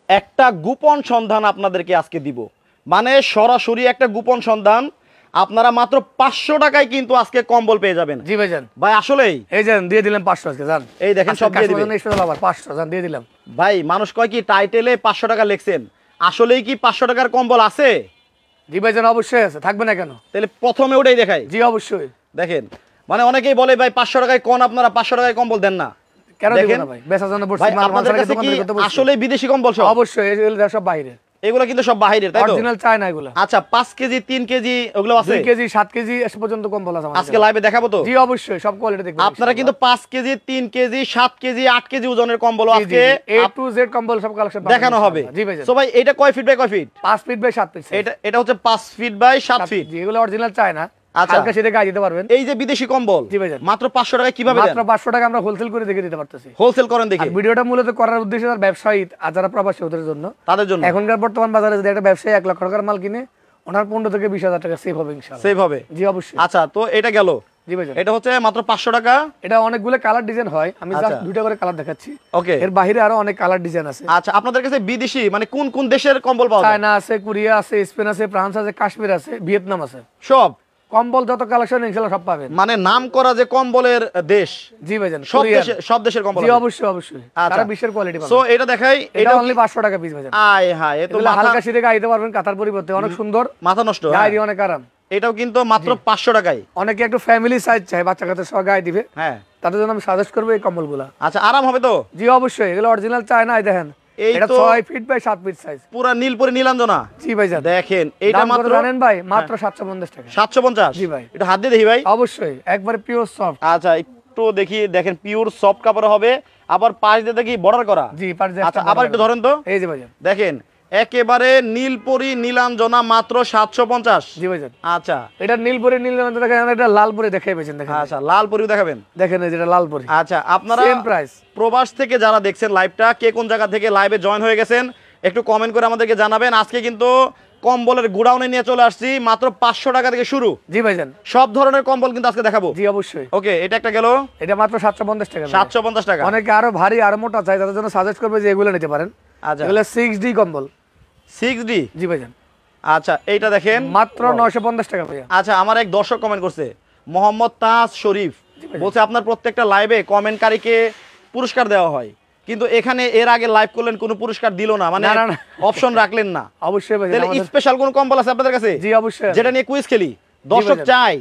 একটা গোপন সন্ধান আপনাদেরকে আজকে দিব, মানে সরাসরি একটা গোপন সন্ধান। আপনারা মাত্র 500 টাকায় কিন্তু আজকে কম্বল পেয়ে যাবেন। জি ভাইজান, ভাই আসলেই এই যান দিয়ে দিলাম 500 আজকে জান। এই দেখেন সব দিয়ে দিবেন আবার 500 জান দিয়ে দিলাম। ভাই মানুষ কয় কি টাইটেলে 500 টাকা লিখছেন, আসলেই কি 500 টাকার কম্বল আছে? জি ভাইজান অবশ্যই আছে, থাকবে না কেন? তাহলে প্রথমে ওটাই দেখাই। জি অবশ্যই দেখেন, মানে অনেকেই বলে ভাই 500 টাকায় কোন আপনারা 500 টাকায় কম্বল দেন না, কেন দেব না ভাই? বেচার জন্য বসছি, মাল আপনাদের কাছে কি আসলে বিদেশি কম্বল সব? অবশ্যই, এগুলো সব বাইরে, এগুলো কিন্তু সব বাহিরের, তাই তো? অরিজিনাল চায়না এগুলো। আচ্ছা 5 কেজি 3 কেজি ওগুলো আছে? 2 কেজি 7 কেজি এসে পর্যন্ত কম্বল আছে আমাদের। আজকে লাইভে দেখাবো তো? জি অবশ্যই, সব কোয়ালিটি দেখবেন আপনারা কিন্তু 5 কেজি 3 কেজি 7 কেজি 8 কেজি ওজনের কম্বল আজকে A to Z কম্বল সব কালেকশন দেখানো হবে। জি ভাই। সো ভাই এটা কয় ফিট বাই কয় ফিট? 5 feet by 7 feet. এটা হচ্ছে 5 ফিট বাই 7 ফিট। জি এগুলো অরিজিনাল চায়না। আচ্ছা হালকা শীতে গায়ে দিতে পারবেন। এই যে বিদেশি কম্বল জি ভাই মাত্র 500 টাকায় কিভাবে দেন? মাত্র 500 টাকা আমরা হোলসেল করে দেখে দিতে পারতেছি। হোলসেল করেন দেখি। আর ভিডিওটা মূলত করার উদ্দেশ্য তার ব্যবসায়ী আর যারা প্রবাসী ওদের জন্য, তাদের জন্য। এখনকার বর্তমান বাজারে যদি একটা ব্যবসায়ী 1 লক্ষ টাকার মাল কিনে ওনার 15 থেকে 20,000 টাকা সেভ হবে ইনশাআল্লাহ। সেভ হবে? জি অবশ্যই। আচ্ছা তো এটা গেল। জি ভাই। এটা হচ্ছে মাত্র 500 টাকা। এটা অনেকগুলো কালার ডিজাইন হয়, আমি জাস্ট দুটো করে কালার দেখাচ্ছি। ওকে। এর বাইরে আরো অনেক কালার ডিজাইন আছে। আচ্ছা আপনাদের কাছে বিদেশি মানে কোন কোন দেশের কম্বল পাওয়া যায়? চায়না আছে, কোরিয়া আছে, স্পেন আছে, ফ্রান্স আছে, কাশ্মীর আছে, ভিয়েতনাম আছে। সব কম্বল যত কালেকশন ইনশাআল্লাহ সব পাবেন। মানে নাম করা যে কম্বলের দেশ। জি ভাইজান, সব দেশের কম্বল। জি অবশ্যই অবশ্যই। তারা বিশ্বের কোয়ালিটি পাবেন। সো এটা দেখাই, এটা অনলি 500 টাকা পিস ভাইজান। আয় হায়, এ তো হালকা শীতে গাইতে পারবেন কাতার পরিবর্তে, অনেক সুন্দর, মাথা নষ্ট, গায়ে দিয়ে অনেক আরাম। এটাও কিন্তু মাত্র 500 টাকায়। অনেকে একটু ফ্যামিলি সাইজ চায়, বাচ্চা কাচ্চা সহ গায়ে দিবে, হ্যাঁ তাদের জন্য আমি সাজেস্ট করব এই কম্বলগুলো। আচ্ছা আরাম হবে তো? জি অবশ্যই, এগুলো অরিজিনাল চায়না। এই দেখেন এটা 6 ফিট বাই 7 ফিট সাইজ, পুরো নীলপরি নীলাঞ্জনা। জি ভাইজান দেখেন এইটা মাত্র জানেন ভাই মাত্র 750 টাকা। 750? জি ভাই। এটা হাত দিয়ে দেখি ভাই। অবশ্যই, একবারে পিওর সফট। আচ্ছা একটু দেখি, দেখেন পিওর সফট কাপড় হবে, আবার পাশ দিয়ে দেখি বর্ডার করা। জি পাশ দিয়ে। আচ্ছা আবার একটু ধরেন তো। এই যে ভাইজান দেখেন একেবারে নীলপরি নীলাঞ্জনা মাত্র 750। জি ভাইজান। আচ্ছা এটা নীলপরি নীলাঞ্জনা দেখেন, এটা লালপরি দেখাইবেন দেখেন। আচ্ছা লালপরি দেখাবেন? দেখেন এই যেটা লালপরি। আচ্ছা আপনারা সেম প্রাইস। প্রবাস থেকে যারা দেখছেন লাইভটা, কে কোন জায়গা থেকে লাইভে জয়েন হয়ে গেছেন একটু কমেন্ট করে আমাদেরকে জানাবেন। আজকে কিন্তু কম্বলের গুডাউনে নিয়ে চলে আসছি, মাত্র 500 টাকা থেকে শুরু। জি ভাইজান, সব ধরনের কম্বল কিন্তু আজকে দেখাবো। জি অবশ্যই। ওকে এটা একটা গেল, এটা মাত্র 750 টাকা। 750 টাকা। অনেকে আরো ভারী আরো মোটা চাই, তাদের জন্য সাজেস্ট করবে যে এগুলো নিতে পারেন। আচ্ছা এগুলো 6D কম্বল। 6D? জি ভাইজান। আচ্ছা এইটা দেখেন মাত্র 950 টাকা ভাইয়া। আচ্ছা আমার এক দর্শক কমেন্ট করছে, মোহাম্মদ তাজ শরীফ বলছে আপনার প্রত্যেকটা লাইভে কমেন্টকারীকে পুরস্কার দেওয়া হয়, কিন্তু এখানে এর আগে লাইভ করলেন কোনো পুরস্কার দিল না, মানে অপশন রাখলেন না। অবশ্যই ভাই, তাহলে স্পেশাল কোন কম্বল আছে আপনাদের কাছে? জি অবশ্যই, যেটা নিয়ে কুইজ খেলি, দর্শক চাই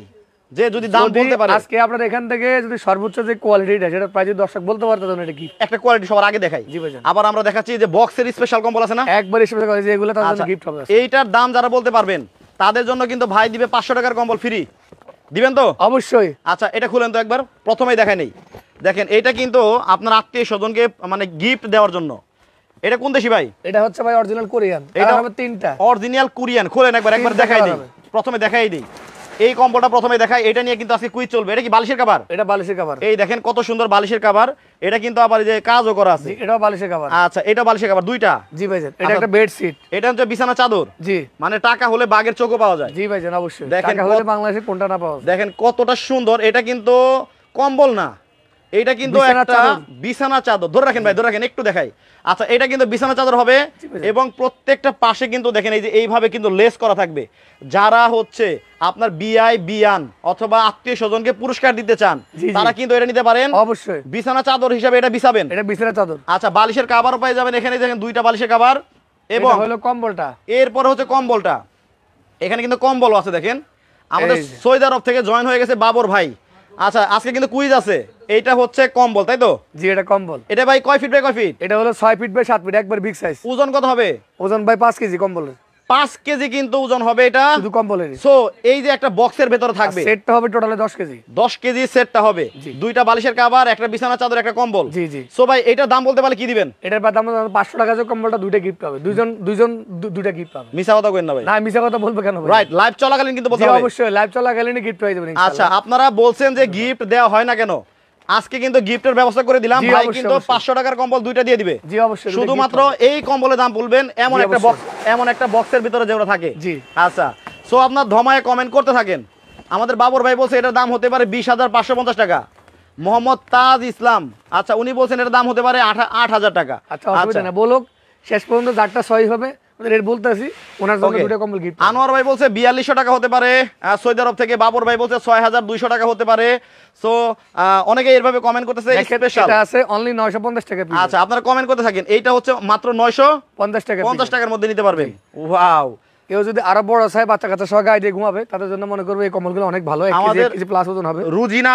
যে যদি দাম বলতে পারে। আজকে আপনারা এখান থেকে যদি সর্বোচ্চ যে কোয়ালিটিটা সেটা প্রায় যদি দর্শক বলতে পারতো তাহলে এটা কি একটা কোয়ালিটি সবার আগে দেখাই। জি ভাইজান। আবার আমরা দেখাচ্ছি যে বক্সের স্পেশাল কম্বল আছে না, একবার স্পেশাল কোয়ালিটি, এগুলো তাদের জন্য গিফট হবে। এইটার দাম যারা বলতে পারবেন তাদের জন্য কিন্তু ভাই দিবে 500 টাকার কম্বল ফ্রি। দিবেন তো? অবশ্যই। আচ্ছা এটা খুলেন তো একবার, প্রথমেই দেখাই নেই। দেখেন এটা কিন্তু আপনার আত্মীয় স্বজনকে মানে গিফট দেওয়ার জন্য। এটা কোন দেশি ভাই? এটা হচ্ছে ভাই অরিজিনাল কোরিয়ান। এটা হবে 3টা অরিজিনাল কোরিয়ান। খোলেন একবার দেখাই দিই, প্রথমে দেখাই দিই এই কম্বলটা প্রথমে দেখাই। এটা নিয়ে কিন্তু আজকে কুইজ চলবে। এটা কি বালিশের কভার? এটা বালিশের কভার। এই দেখেন কত সুন্দর বালিশের কভার। এটা কিন্তু আবার যে কাজও করা আছে। এটাও বালিশের কভার। আচ্ছা এটা বালিশের কভার দুইটা? জি ভাইজান। এটা একটা বেড সিট। এটা হচ্ছে বিছানা চাদর। জি মানে টাকা হলে বাঘের চোখও পাওয়া যায়। জি ভাইজান অবশ্যই। দেখেন টাকা হলে বাংলাদেশে কোনটা না পাওয়া যায়। দেখেন কতটা সুন্দর। এটা কিন্তু কম্বল না, এটা কিন্তু একটা বিছানা চাদর। ধরে রাখেন ভাই, ধরে রাখেন একটু দেখাই। আচ্ছা এটা কিন্তু বিছানা চাদর হবে এবং প্রত্যেকটা পাশে কিন্তু দেখেন এই যে এইভাবে কিন্তু লেস করা থাকবে। যারা হচ্ছে আপনার বিআই বিয়ান অথবা আত্মীয় স্বজনকে পুরস্কার দিতে চান তারা কিন্তু এটা নিতে পারেন। অবশ্যই বিছানা চাদর হিসাবে এটা বিছাবেন। এটা বিছানা চাদর। আচ্ছা বালিশের কভারও পেয়ে যাবেন। এখানে দেখেন দুইটা বালিশের কভার এবং হলো কম্বলটা। এরপর হচ্ছে কম্বলটা। এখানে কিন্তু কম্বল আছে দেখেন। আমাদের সৌদি আরব থেকে জয়েন হয়ে গেছে বাবর ভাই। আচ্ছা আজকে কিন্তু কুইজ আছে। এইটা হচ্ছে কম্বল তাই তো? জি এটা কম্বল। এটা ভাই কয় ফিট বাই কয় ফিট? এটা হলো 6 ফিট বাই 7 ফিট, একবার বিগ সাইজ। ওজন কত হবে? ওজন ভাই 5 কেজি কম্বলের। 5 কেজি কিন্তু ওজন হবে এটা শুধু কম্বলের। সো এই যে একটা বক্সের ভেতরে থাকবে, সেটটা হবে টোটালে 10 কেজি। 10 কেজি সেটটা হবে। দুইটা বালিশের কভার, একটা বিছানা চাদর, একটা কম্বল। জি জি। সো ভাই এটার দাম বলতে পারলে কি দিবেন? এটার দাম 500 টাকা যে কম্বলটা দুইটা গিফট পাবে। দুইজন দুইটা গিফট পাবে। মিছা কথা কইেন না ভাই। না মিছা কথা বলবো কেন ভাই? রাইট, লাইভ চলাকালীন কিন্তু বলতে হবে। অবশ্যই লাইভ চলাকালীনই গিফট হয়ে যাবে ইনশাআল্লাহ। আচ্ছা আপনারা বলছেন যে গিফট দেওয়া হয় না কেন, আজকে কিন্তু গিফটের ব্যবস্থা করে দিলাম। ভাই কিন্তু 500 টাকার কম্বল দুইটা দিয়ে দিবে। জি অবশ্যই। শুধুমাত্র এই কম্বলের দাম বলবেন, এমন একটা বক্সের ভিতরে যেগুলো থাকে। জি আচ্ছা সো আপনার ধমায়ে কমেন্ট করতে থাকেন। আমাদের বাবর ভাই বলছে এটার দাম হতে পারে 20,550 টাকা। মোহাম্মদ তাজ ইসলাম আচ্ছা উনি বলছেন এটার দাম হতে পারে 8,000 টাকা। আচ্ছা অসুবিধা না, বলুক। শেষ পর্যন্ত যারটা সহি হবে রেট বলতেছি ওনার জন্য Okay. দুটো কম্বল গিফট আনোয়ার ভাই বলছে 4200 টাকা হতে পারে, সৌদি আরব থেকে বাবর ভাই বলছে 6200 টাকা হতে পারে। সো অনেকে এইভাবে কমেন্ট করতেছে স্পেশাল। এটা আছে অনলি 950 টাকা পিস। আচ্ছা আপনারা কমেন্ট করতে থাকেন, এইটা হচ্ছে মাত্র 950 টাকা টাকার মধ্যে নিতে পারবেন। ওয়াও, কেউ যদি আরো বড় চায় বাচ্চা কাচ্চা সহ গায়ে দিয়ে ঘুমাবে তাদের জন্য মনে করবো এই কম্বলগুলো অনেক ভালো। 1 কেজি আমাদের 1 কেজি প্লাস ওজন হবে। রুজিনা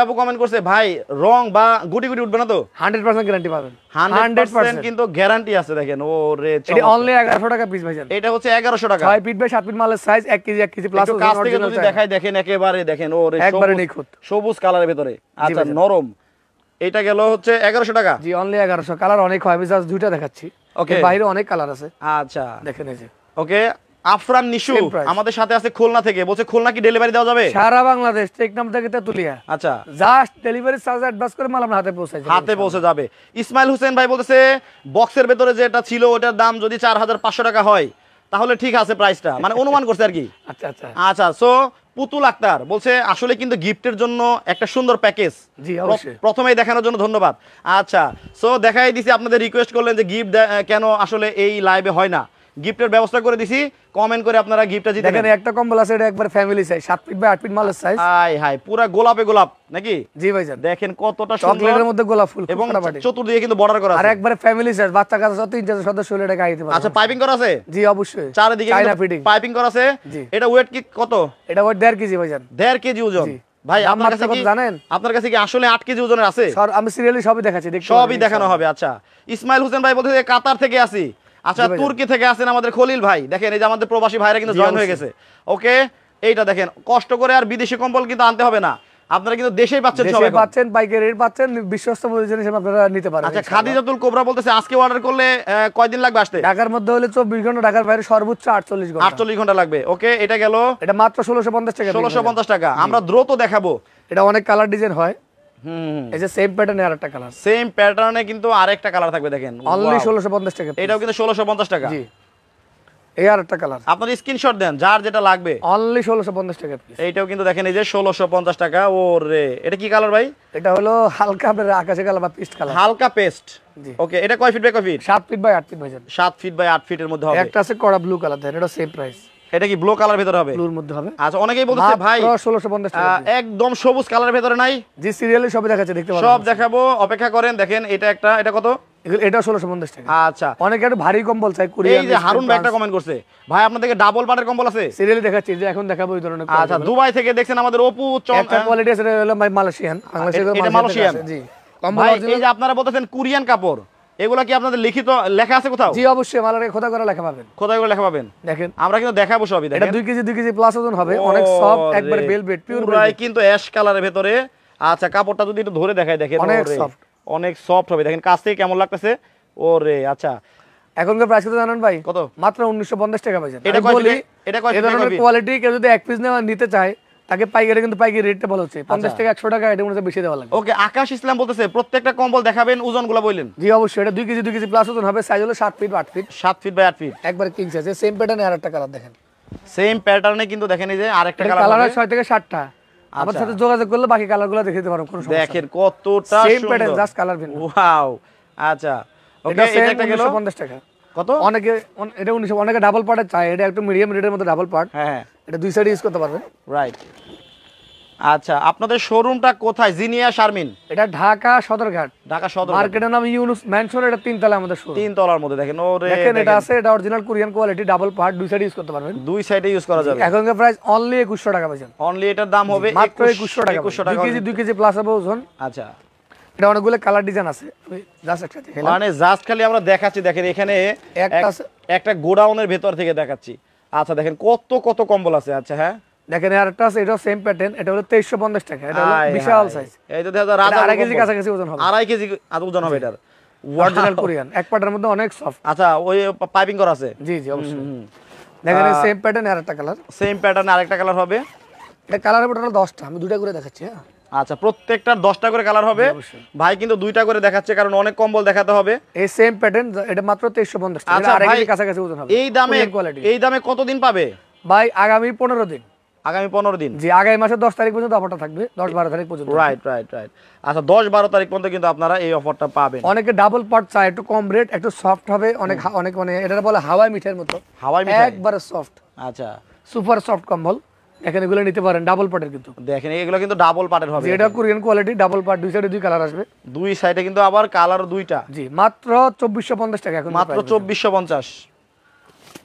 আপু কমেন্ট করছে ভাই রং বা গুটি গুটি উঠবে না তো? 100% গ্যারান্টি পাবেন। 100% কিন্তু গ্যারান্টি আছে। দেখেন ওরে এটা অনলি 1100 টাকা পিস ভাইজান। এটা হচ্ছে 1100 টাকা। 6 ফিট বাই 7 ফিট মালের সাইজ 1 কেজি প্লাস একটু ওজন কাছ থেকে অরিজিনাল যদি দেখাই দেখেন একেবারে দেখেন ওরে একবারে নিখুঁত সবুজ কালারের ভিতরে। আচ্ছা ভাইজান। নরম, এটা গেল হচ্ছে 1100 টাকা। জি অনলি 1100। কালার অনেক হয়, আমি জাস্ট দুইটা দেখাচ্ছি। Okay. এর বাইরে অনেক কালার আছে, আচ্ছা দেখেন এই যে। ওকে, আফরান নিশু Same price. আমাদের সাথে আছে খুলনা থেকে, বলছে খুলনা কি ডেলিভারি দেওয়া যাবে? সারা বাংলাদেশ টেকনাম থেকে তেতুলিয়া আচ্ছা জাস্ট ডেলিভারি চার্জ অ্যাডভান্স করে মাল আপনার হাতে পৌঁছায় যাবে। হাতে পৌঁছে যাবে। ইসমাইল হোসেন ভাই বলতেছে বক্সের ভেতরে যেটা ছিল ওটার দাম যদি 4500 টাকা হয় তাহলে ঠিক আছে প্রাইসটা, মানে অনুমান করছে আর কি। আচ্ছা আচ্ছা আচ্ছা সো পুতুল আক্তার বলছে আসলে কিন্তু গিফটের জন্য একটা সুন্দর প্যাকেজ। জি অবশ্যই। প্রথমেই দেখানোর জন্য ধন্যবাদ। আচ্ছা সো দেখাই দিছি, আপনাদের রিকোয়েস্ট করলেন যে গিফট কেন আসলে এই লাইভে হয় না, গিফটের ব্যবস্থা করে দিছি, কমেন্ট করে আপনারা গিফটটা জিতে দেখেন নেন। একটা কম্বল আছে, এটা একবার family size 7 feet by 8 feet মালের সাইজ। হাই হাই পুরা গোলাপে গোলাপ নাকি? জি ভাইজান দেখেন কতটা সুন্দর, চকলেটের মধ্যে গোলাপ ফুল এবং এবং চতুর্দিকে কিন্তু বর্ডার করা আর আছে। একবারে ফ্যামিলি সাইজ, বাচ্চা কাচ্চা 3-4 সদস্য হলে এটা গাইতে পারবে। আচ্ছা পাইপিং করা আছে? জি অবশ্যই চারিদিকে চায়না ফিটিং পাইপিং করা আছে। জি। এটা ওয়েট কি কত? এটা ওয়েট 1.5 কেজি ভাইজান। 1.5 কেজি ওজন। জি। ভাই দাম আপনার কাছে মাত্র কি কত জানেন? আপনার কাছে কি আসলে 8 কেজি ওজনের আছে? স্যার আমি সিরিয়ালি সবই দেখাচ্ছি, দেখতে সবই পারবেন দেখানো হবে। আচ্ছা ইসমাইল হোসেন ভাই বলতে কাতার থেকে আসি। আচ্ছা জি ভাইজান। তুর্কি থেকে আছেন আমাদের খলিল ভাই, দেখেন এই যে আমাদের প্রবাসী ভাইরা কিন্তু জি, জয়েন হয়ে অবশ্যই। গেছে। ওকে এইটা দেখেন, কষ্ট করে আর বিদেশি কম্বল কিন্তু আনতে হবে না, আপনারা কিন্তু দেশেই পাচ্ছেন দেশে সবাই। পাচ্ছেন, পাইকারি রেট পাচ্ছেন, বিশ্বস্ত জিনিস আপনারা নিতে পারেন। আচ্ছা ইনশাআল্লাহ। খাদিজাতুল কোবরা বলতেছে আজকে অর্ডার করলে কয়দিন লাগবে আসতে? ঢাকার মধ্যে হলে 24 ঘন্টা, ঢাকার বাইরে সর্বোচ্চ 48 ঘন্টা। 48 ঘন্টা লাগবে। ওকে এটা গেল এটা মাত্র 1650 টাকা। 1650 টাকা। আমরা দ্রুত দেখাবো। এটা অনেক কালার ডিজাইন হয়। হুম এই যে সেম প্যাটার্নে আরেকটা কালার, সেম প্যাটার্নে কিন্তু আরেকটা কালার থাকবে দেখেন। Only Wow! 1650 টাকা। এটাও কিন্তু 1650 টাকা। জি এই আরেকটা কালার আপনার স্ক্রিনশট দেন যার যেটা লাগবে। অনলি 1650 টাকা পিস। এইটাও কিন্তু দেখেন এই যে 1650 টাকা। ওরে এটা কি কালার ভাই? এটা হলো হালকা আপনার আকাশি কালার বা পিস্ট কালার। হালকা পেস্ট। জি। ওকে এটা কয় ফিট বাই কয় ফিট? 7 ফিট বাই 8 ফিট ভাইজান। 7 ফিট বাই 8 ফিটের মধ্যে হবে। একটা আছে কড়া ব্লু কালার, দেন এটা সেম প্রাইস। এটা কি ব্লু কালার ভিতরে হবে? ব্লুর মধ্যে হবে। আচ্ছা অনেকেই বলতেছে ভাই মাত্র 1650 টাকা। একদম সবুজ কালারের ভিতরে নাই। জি সিরিয়ালি সবই দেখাচ্ছে, দেখতে পাবেন। সব দেখাবো, অপেক্ষা করেন। দেখেন এটা একটা, এটা কত? এটা 1650 টাকা। আচ্ছা অনেকে একটু ভারী কম্বল চাই, এই কোরিয়ান। যে হারুন ভাই একটা কমেন্ট করছে, ভাই আপনাদের ডাবল পাটের কম্বল আছে? সিরিয়ালি দেখাচ্ছি যে এখন দেখাবো এই ধরনের। আচ্ছা দুবাই থেকে দেখছেন আমাদের অপু একটা কোয়ালিটি আছে, এটা হলো মালয়েশিয়ান, বাংলাদেশের এটা মালয়েশিয়ান। জি কম্বল ভাই এই অরিজিনাল। যে আপনারা বলতেছেন কোরিয়ান কাপড়, এগুলা কি আপনাদের লিখিত লেখা আছে কোথাও? জি অবশ্যই, মালের খোদা করা লেখা পাবেন। কোথায় করে লেখা পাবেন? দেখেন আমরা কিন্তু দেখাবো সবই। এটা দেখেন 2 কেজি প্লাস ওজন হবে, অনেক সফট, একবার ভেলভেট পিওর পুরাই কিন্তু অ্যাশ কালারের ভিতরে। আচ্ছা কাপড়টা যদি একটু ধরে দেখাই দেখেন, অনেক ওরে, soft। অনেক সফট হবে। দেখেন কাছ থেকে কেমন লাগতেছে। ওরে আচ্ছা এখনকার প্রাইস কত জানেন ভাই? কত? মাত্র 1950 টাকা পাইছেন। এটা আমি কয় বলি ফিট? এটা কয় এই ফিট বাই ধরনের কয় ফিট? কোয়ালিটি কেউ যদি এক পিস নিতে চায় তাকে পাইকারি, কিন্তু পাইকারি রেটটা বলা হচ্ছে 50 টাকা 100 টাকা, এটা মধ্যে বেশি দেওয়া লাগবে। ওকে আকাশ ইসলাম বলতেছে প্রত্যেকটা কম্বল দেখাবেন, ওজনগুলো বললেন। জি অবশ্যই, এটা 2 কেজি প্লাস ওজন হবে, সাইজ হলো 7 feet 8 feet, 7 feet by 8 feet. একবার কিং সাইজ। সেম প্যাটার্নে আরেকটা কালার দেখেন, সেম প্যাটার্নে কিন্তু দেখেন এই যে আরেকটা এটা কালার কালার হবে। হয় 6 থেকে 7টা। আমার সাথে যোগাযোগ করলে বাকি কালারগুলো দেখে দিতে পারবো, কোনো সমস্যা নেই। দেখেন কতটা সেম সুন্দর। প্যাটার্ন, জাস্ট কালার ভিন্ন। ওয়াও আচ্ছা ওকে এটা এটা একটা গেল 1950 টাকা। কত? অনেকে এটা 1900, অনেকে ডাবল পার্টের চায়, এটা একটু মিডিয়াম রেটের মধ্যে ডাবল পার্ট। হ্যাঁ এটা দুই সাইড ইউজ করতে পারবেন। রাইট। আচ্ছা আপনাদের শোরুমটা কোথায়? জিনিয়া শারমিন, এটা ঢাকা সদরঘাট, ঢাকা সদর, মার্কেটের নাম ইউনুস ম্যানশন। এটা 3 তলা আমাদের শোরুম। 3 তলার মধ্যে। দেখেন ওরে দেখেন এটা আছে, এটা original Korean quality, double part, দুই সাইড ইউজ করতে পারবেন। দুই সাইডে ইউজ করা যাবে। এখনকার প্রাইস অনলি 2100 টাকা পাচ্ছেন। অনলি এটার দাম হবে মাত্র 2100 টাকা। 2100 টাকা। 2 কেজি প্লাস হবে ওজন। আচ্ছা এটা অনেকগুলো কালার ডিজাইন আছে, জাস্ট একটা দেখালাম। মানে জাস্ট খালি আমরা দেখাচ্ছি। দেখেন এখানে একটা আছে। একটা গোডাউনের ভেতর থেকে দেখাচ্ছি। আচ্ছা দেখেন কত কত কম্বল আছে। আচ্ছা হ্যাঁ দেখেন আরেকটা আছে, এটাও সেম প্যাটার্ন, এটা হলো 2350 টাকা। এটা হলো হাই, বিশাল হাই। সাইজ, এই তো দেখা যায় রাজা 2.5 কেজি কাছাকাছি ওজন হবে। 2.5 কেজি ওজন হবে এটার। অরিজিনাল কোরিয়ান, এক পার্টের মধ্যে অনেক সফট। আচ্ছা ওই পাইপিং করা আছে। জি জি অবশ্যই। দেখেন সেম প্যাটার্ন আরেকটা কালার, সেম প্যাটার্নে আরেকটা কালার হবে। এটা কালার হবে টোটাল 10টা, আমি দুটো করে দেখাচ্ছি। হ্যাঁ আচ্ছা প্রত্যেকটার 10টা করে কালার হবে। অবশ্যই। ভাই কিন্তু 2টা করে দেখাচ্ছে কারণ অনেক কম্বল দেখাতে হবে। এই সেম প্যাটার্ন, এটা মাত্র 2350 টাকা। আচ্ছা এটা 2.5 ভাই কেজি কাছাকাছি ওজন হবে। এই দামে কোয়ালিটি এই দামে কতদিন পাবে? ভাই আগামী 15 দিন। আগামী 15 দিন। জি, আগামী মাসের 10 তারিখ পর্যন্ত অফারটা থাকবে, 10-12 তারিখ পর্যন্ত। রাইট। আচ্ছা 10-12 তারিখ পর্যন্ত কিন্তু আপনারা এই অফারটা পাবেন। অনেকে ডাবল পার্ট চায়, একটু কম রেট, একটু সফট হবে, অনেক অনেক মানে এটা বলে হাওয়াই মিঠাইয়ের মতো, হাওয়াই মিঠাই একবারে সফট, আচ্ছা সুপার সফট কম্বল। এখানে এগুলো নিতে পারেন ডাবল পার্টের কিন্তু। দেখেন এগুলো কিন্তু ডাবল পার্টের হবে। এটা কোরিয়ান কোয়ালিটি, ডাবল পার্ট, দুই সাইডে দুই কালার আসবে। দুই সাইডে কিন্তু আবার কালার দুইটা। জি, মাত্র 2450 টাকা এখন। মাত্র 2450।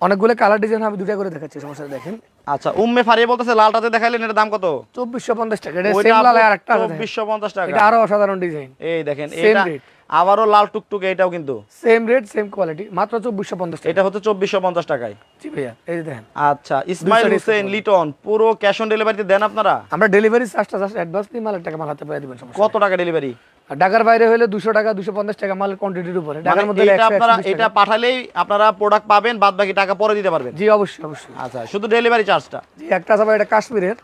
অনেকগুলো কালার ডিজাইন আমি দুটো করে দেখাচ্ছি, সমস্যা নেই, দেখেন। আচ্ছা উম্মে ফারিয়া বলতেছে লালটাতে দেখাইলেন, এর দাম কত? 2450 টাকা। এটা ওইটা সেম লাল আর একটা আছে, 2450 টাকা। এটা আরো অসাধারণ ডিজাইন। এই দেখেন Same এটা rate। আবারও লাল টুকটুক, এটাও কিন্তু সেম রেট সেম কোয়ালিটি, মাত্র 2450 টাকা। এটা হচ্ছে 2450 টাকায়। জি ভাইয়া, এই যে দেখেন। আচ্ছা ইসমাইল হোসেন লিটন, পুরো ক্যাশ অন ডেলিভারিতে দেন আপনারা? আমরা ডেলিভারি চার্জটা জাস্ট অ্যাডভান্স দিয়ে মালের টাকা মাল হাতে পেয়ে দিবেন, সমস্যা কত টাকা ডেলিভারি? আর ঢাকার বাইরে হলে 200 টাকা, 250 টাকা মালের কোয়ান্টিটির উপরে। ঢাকার মধ্যে মানে হলে এটা 100, আপনারা 120 এটা টাকা। পাঠালেই আপনারা প্রোডাক্ট পাবেন, বাদ বাকি টাকা পরে দিতে পারবেন। জি অবশ্যই অবশ্যই। আচ্ছা শুধু ডেলিভারি চার্জটা। জি, একটা আছে ভাই, এটা কাশ্মীরের,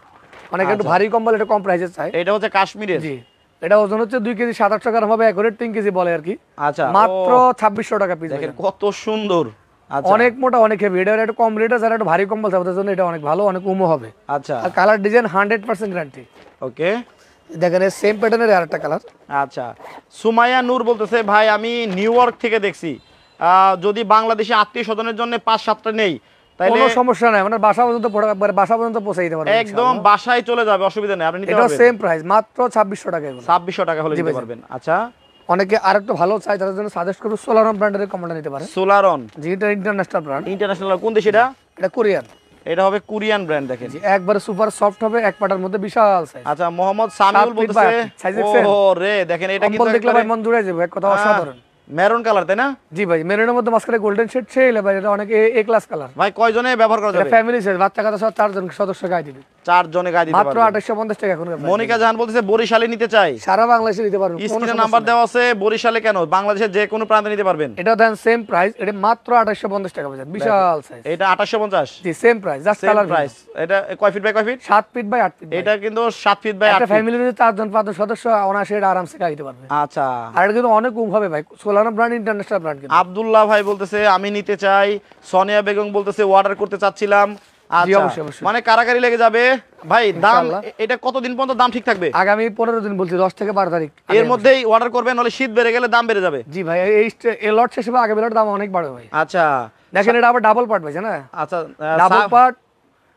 অনেক একটু ভারী কম্বল, এটা কম প্রাইসে চাই। এটা হচ্ছে কাশ্মীরের। জি, এটা ওজন হচ্ছে 2 কেজি 700 গ্রাম হবে, একুরেট 3 কেজি বলে আর কি। আচ্ছা মাত্র 2600 টাকা পিস। দেখেন কত সুন্দর। আচ্ছা অনেক মোটা, অনেক হেভি। এটা একটু কম রেটে, যারা একটু ভারী কম্বল চাই ওদের জন্য এটা অনেক ভালো, অনেক উমো হবে। আচ্ছা আর কালার ডিজাইন 100% গ্যারান্টি। ওকে দেখেন এই সেম প্যাটার্নের আরেকটা কালার। আচ্ছা সুমাইয়া নূর বলতেছে ভাই আমি নিউ ইয়র্ক থেকে দেখছি, যদি বাংলাদেশে আত্মীয় স্বজনের জন্য 5-7টা নেই তাহলে কোনো সমস্যা নাই, মানে বাসা পর্যন্ত বাসা পর্যন্ত পৌঁছে দিতে পারবেন একদম বাসায় চলে যাবে, অসুবিধা নেই, আপনি নিতে এটা পারবেন। সেম প্রাইস, মাত্র 2600 টাকা এগুলো। 2600 টাকা হলে নিতে পারবেন। আচ্ছা অনেকে আরেকটু ভালো চাই, তাদের জন্য সাজেস্ট করব সোলারন ব্র্যান্ডের কম্বলটা নিতে পারেন। সোলারন, যেটা ইন্টারন্যাশনাল ব্র্যান্ড। ইন্টারন্যাশনাল কোন দেশ এটা? এটা কোরিয়ান। এটা হবে কোরিয়ান ব্র্যান্ড। দেখেন একবারে সুপার সফট হবে, এক পাটার মধ্যে বিশাল সাইজ। আচ্ছা মোহাম্মদ সামিউল 7 feet by বলতেছে 8 feet, size দেখছেন? ও রে দেখেন এটা কিন্তু কম্বল দেখলে ভাই মন জুড়ে যাবে, এক কথা অসাধারণ। মেরুন কালার তাই না? জি ভাই, মেরুনের মধ্যে মাঝখানে গোল্ডেন শেড ছেলে ভাই, এটা অনেক এ ক্লাস কালার। ভাই কয়জনে ব্যবহার করা এটা যাবে? ফ্যামিলি সাইজ, বাচ্চা কাচ্চা সব 4 জন সদস্য গায়ে দিবে। 4 জনে গায়ে দিতে মাত্র পারবে। 2850 টাকা এখন। মনিকা জাহান বলতেছে বরিশালে নিতে চাই, সারা বাংলাদেশে নিতে পারবেন, কোনো স্ক্রিনে সমস্যা নাম্বার নেই। দেওয়া আছে, বরিশালে কেন বাংলাদেশের যে কোনো প্রান্তে নিতে পারবেন। এটা দেন সেম প্রাইস, এটা মাত্র 2850 টাকা বাজার, বিশাল সাইজ। এটা 2850। জি same price, just same colour price. এটা কয় ফিট বাই কয় ফিট? 7 feet by 8 feet. এটা কিন্তু 7 ফিট বাই 8 একটা ফিট। ফ্যামিলির মধ্যে 4 জন 5 জন সদস্য অনায়াসে এটা আরামসে গায়ে দিতে পারবে। আচ্ছা আর এটা কিন্তু অনেক কম হবে ভাই, সোলানো ব্র্যান্ড, ইন্টারন্যাশনাল ব্র্যান্ড কিন্তু। আব্দুল্লাহ ভাই বলতেছে আমি নিতে চাই, সোনিয়া বেগম বলতেছে অর্ডার করতে চাচ্ছিলাম। আচ্ছা অবশ্যই, অবশ্যই। মানে কারাকারি লেগে যাবে ভাই। দাম ইনশাআল্লাহ। এটা কতদিন পর্যন্ত দাম ঠিক থাকবে? আগামী 15 দিন বলছি, 10 থেকে 12 তারিখ এর মধ্যেই অর্ডার করবেন, নাহলে শীত বেড়ে গেলে দাম বেড়ে যাবে। জি ভাই, এই লট শেষ হবে, আগে বেলার দাম অনেক বাড়বে ভাই। আচ্ছা দেখেন এটা আবার ডাবল পার্ট ভাই, জানা? আচ্ছা ডাবল পার্ট।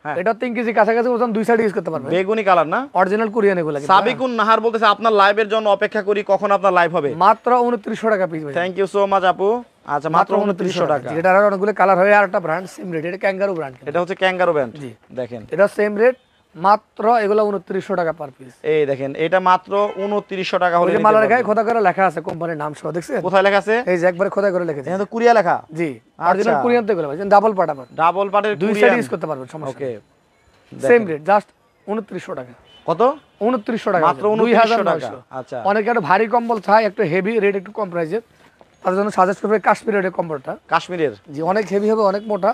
হ্যাঁ। এটা 3 কেজি কাছাকাছি ওজন, দুই সাইড ইউজ করতে পারবে। বেগুনি কালার না? অরিজিনাল কোরিয়ান এগুলো কিন্তু। সাবিকুন নাহার বলতেছে আপনার লাইভের জন্য অপেক্ষা করি, কখন আপনার লাইভ হবে? মাত্র 2900 টাকা পিস ভাই। থ্যাংক ইউ সো মাচ আপু। আচ্ছা মাত্র 2900 টাকা। এটা আর অনেকগুলো কালার হয়, আর একটা ব্র্যান্ড সেম রেট, এটা ক্যাঙ্গারু ব্র্যান্ড। এটা হচ্ছে ক্যাঙ্গারো ব্যান্ড। জি। দেখেন এটা সেম রেট, মাত্র এগুলো 2900 টাকা পার পিস। এই দেখেন এটা মাত্র 2900 টাকা হলে ওই যে নিতে মালার পারবেন। গায়ে খোদা করে লেখা আছে কোম্পানির নাম সহ, দেখছেন? কোথায় লেখা আছে? এই যে একবারে খোদা করে লিখেছে। এখানে তো কোরিয়া লেখা। জি অরিজিনাল কোরিয়ান তো এগুলো ভাই, ডাবল পার্ট আবার ডাবল পার্টের দুই সাইড ইউজ করতে পারবেন, সমস্যা ওকে নেই। সেম রেট, জাস্ট 2900 টাকা। কত? 2900 টাকা, মাত্র 2900 টাকা। 2900। আচ্ছা অনেকে একটু ভারী কম্বল চায়, একটু হেভি রেট, একটু কম প্রাইসের, তার জন্য সাজেস্ট করবে কাশ্মীরের এই কম্বলটা। কাশ্মীরের। জি অনেক হেভি হবে, অনেক মোটা,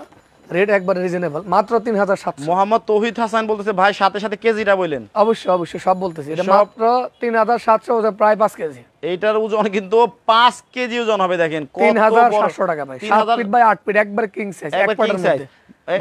রেট একবার রিজনেবল, মাত্র 3700। মোহাম্মদ তৌহিদ হাসান বলতেছে ভাই সাথে সাথে কেজিটা বললেন। অবশ্যই অবশ্যই সব বলতেছি, এটা সব- মাত্র 3700, ওজন প্রায় 5 কেজি। এইটার ওজন কিন্তু 5 কেজি ওজন হবে। দেখেন কত বড়। 3700 টাকা ভাই, 7 3000 ফিট বাই 8 ফিট, একবার কিং সাইজ, এক একবার পাটের king size। মধ্যে।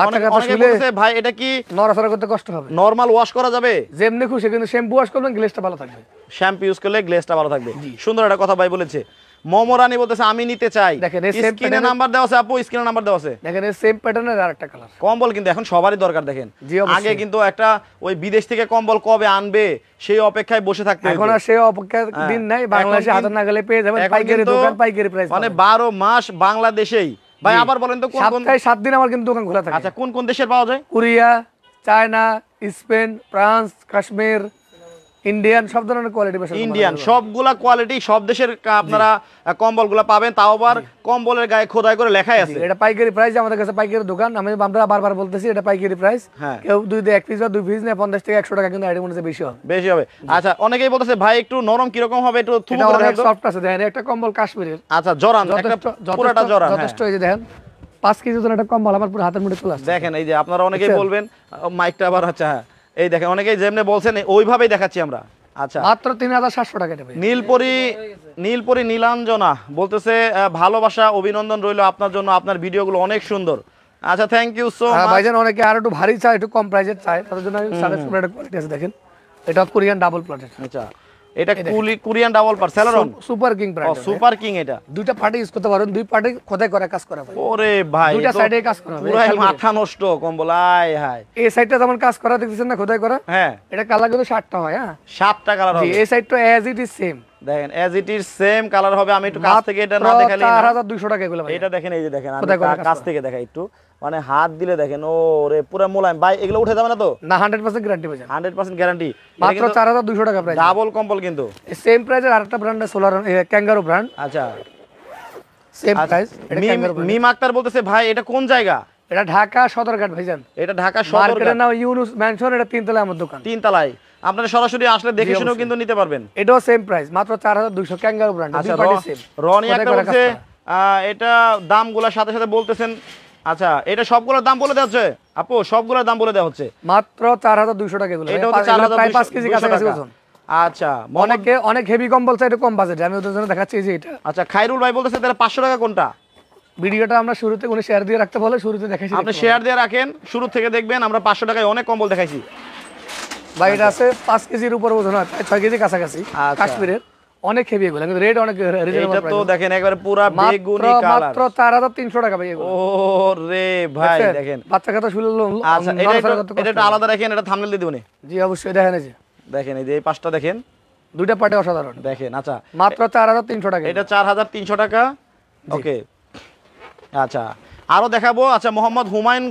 বাচ্চা কাচ্চা অনেকে শুলে বলতেছে ভাই এটা কি নড়াচড়া করতে কষ্ট হবে। নরমাল ওয়াশ করা যাবে? যেমনি খুশি, কিন্তু শ্যাম্পু ওয়াশ করবেন, গ্লেজটা ভালো থাকবে। শ্যাম্পু ইউজ করলে গ্লেজটা ভালো থাকবে। সুন্দর একটা কথা ভাই বলেছে। মমরানি বলতেছে আমি নিতে চাই। দেখেন, এই same স্ক্রিনে নাম্বার দেওয়া আছে আপু, স্ক্রিনে নাম্বার দেওয়া আছে। দেখেন এই সেম প্যাটার্নের আরেকটা কালার। কম্বল কিন্তু এখন সবারই দরকার। দেখেন জি, অবশ্যই। আগে কিন্তু একটা ওই বিদেশ থেকে কম্বল কবে আনবে সেই অপেক্ষায় বসে থাকতে এখন হতো। আর সে অপেক্ষার দিন নাই, বাংলাদেশে হাতের নাগালে পেয়ে যাবেন, এখন পাইকারি কিন্তু দোকান, পাইকারি প্রাইস। মানে 12 মাস বাংলাদেশেই। ভাই আবার বলেন তো কোন কোন? সপ্তাহে 7 দিন আমার কিন্তু দোকান খোলা থাকে। আচ্ছা কোন কোন দেশের পাওয়া যায়? Korea, China, Spain, France, Kashmir, Indian, সব ধরনের কোয়ালিটি বেশ। ইন্ডিয়ান সবগুলা কোয়ালিটি, সব দেশের আপনারা কম্বলগুলা পাবেন। তাও আবার কম্বলের গায়ে খোদাই করে লেখাই আছে। এটা পাইকারি প্রাইস, আমাদের কাছে পাইকারি দোকান, আমরা বারবার বলতেছি এটা পাইকারি প্রাইস। হ্যাঁ। কেউ এক পিস বা 2 পিস নেয় 50 থেকে 100 টাকা, কিন্তু আইটেম অনুযায়ী বেশি হবে। বেশি হবে। আচ্ছা অনেকেই বলতেছে ভাই একটু নরম কি রকম হবে, একটু থুবু এটা করে অনেক দেখান তো। সফট আছে, দেখেন একটা কম্বল কাশ্মীরের, আচ্ছা জরান একটা পুরোটা জরান। হ্যাঁ। যথেষ্ট। এই যে দেখেন 5 কেজি ওজন একটা কম্বল আমার পুরো হাতের মধ্যে চলে আসছে। দেখেন এই যে আপনারা অনেকেই বুঝছেন? বলবেন মাইকটা আবার। আচ্ছা হ্যাঁ এই দেখেন অনেকেই যেমনি বলছেন ওইভাবেই দেখাচ্ছি আমরা। আচ্ছা মাত্র 3700 টাকা এটা ভাই। নীলপরি নীলাঞ্জনা বলতেছে ভালোবাসা অভিনন্দন রইল আপনার জন্য, আপনার ভিডিওগুলো অনেক সুন্দর। আচ্ছা থ্যাংক ইউ সো মাচ ভাইজান অনেকে আর একটু ভারী চায়, একটু কম প্রাইজের চায়, তাদের জন্য আমি সাজেস্ট করব, একটা কোয়ালিটি আছে দেখেন, এটা কোরিয়ান ডাবল প্লটের। আচ্ছা এটা কোরিয়ান ডাবল পার সেলারন সুপার কিং ও ব্র্যান্ড, সুপার কিং এটা দুইটা পার্টি ইউজ করতে পারেন, দুই পার্টি খোদাই করে কাজ করা ভাই, ওরে ভাই দুইটা সাইডে কাজ করা ভাই, পুরাই মাথা নষ্ট কম্বল আয় হায় এই সাইডটা যেমন কাজ করা দেখতেছেন না খোদাই করা, হ্যাঁ এটা কালার কিন্তু 60টা হয়। হ্যাঁ 7টা কালার জি, হবে এই সাইডটা অ্যাজ ইট ইজ সেম, দেখেন as it is same colour হবে। আমি একটু কাছ থেকে এটা না দেখালে না 4200 টাকা এগুলো ভাই। এটা দেখেন, এই যে দেখেন আমি কোথায় করে কাজ কাছ থেকে দেখাই একটু, মানে হাত দিলে দেখেন ও রে পুরো মোলায়েম ভাই। এগুলো উঠে যাবে না তো? না 100% গ্যারান্টি পাবেন, 100% গ্যারান্টি, মাত্র 4200 টাকা প্রাইস। ডাবল কম্বল কিন্তু সেম প্রাইসের আরেকটা ব্র্যান্ড সোলার ক্যাঙ্গারু ব্র্যান্ড, আচ্ছা সেম প্রাইস, এটা ক্যাঙ্গারু ব্র্যান্ড। মিম আক্তার বলতেছে ভাই এটা কোন জায়গা? এটা ঢাকা সদরঘাট ভাইজান, এটা ঢাকা মার্কেটের সদরঘাট নাম ইউনুস ম্যানশন, এটা 3 তলায় আমার দোকান, 3 তলায়। আপনারা সরাসরি আসলে দেখে শুনেও কিন্তু নিতে পারবেন। এটাও সেম প্রাইস মাত্র 4200 ক্যাঙ্গারু ব্র্যান্ড, আচ্ছা দুই পার্টি সেম। রনি আক্তার বলছে এটা দামগুলোর সাথে সাথে বলতেছেন। আচ্ছা এটা সবগুলোর দাম বলে দেওয়া হচ্ছে আপু, সবগুলোর দাম বলে দেওয়া হচ্ছে মাত্র 4200 টাকা এগুলো, এটা হচ্ছে প্রায় 5 কেজি 4200 কাছাকাছি টাকা। ওজন। আচ্ছা অনেকে অনেক হেভি কম্বল চাই, এটা কম বাজেট, আমি ওদের জন্য দেখাচ্ছি এই যে এটা। আচ্ছা খায়রুল ভাই বলতেছে তাহলে 500 টাকা কোনটা? ভিডিওটা আমরা শুরুতে উনি শেয়ার দিয়ে রাখতে বলে শুরুতে দেখাইছি, আপনি শেয়ার দিয়ে রাখেন, শুরু থেকে দেখবেন আমরা 500 টাকায় অনেক কম্বল দেখাইছি ভাই। এটা আছে 5 কেজির উপর ওজন হয়, প্রায় 6 কেজি কাছাকাছি, আচ্ছা। কাশ্মীরের অনেক হেভি এগুলো, কিন্তু রেট অনেক রিজনেবল এটা তো প্রাইস। দেখেন একবারে পুরা বেগুনি কালার, মাত্র 4300 টাকা ভাই এগুলো। ও রে ভাই দেখেন। বাচ্চা কথা শুনলে আচ্ছা এটা একটু আলাদা রাখেন, এটা থাম্বনেল দিয়ে দিবেন। জি অবশ্যই দেখেন, এই যে দেখেন এই যে এই পাঁচটা দেখেন, দুইটা পার্টি অসাধারণ, দেখেন। আচ্ছা মাত্র 4300 টাকা এটা 4300 টাকা, ওকে। আচ্ছা আরো দেখাবো। আচ্ছা মোহাম্মদ হুমায়ুন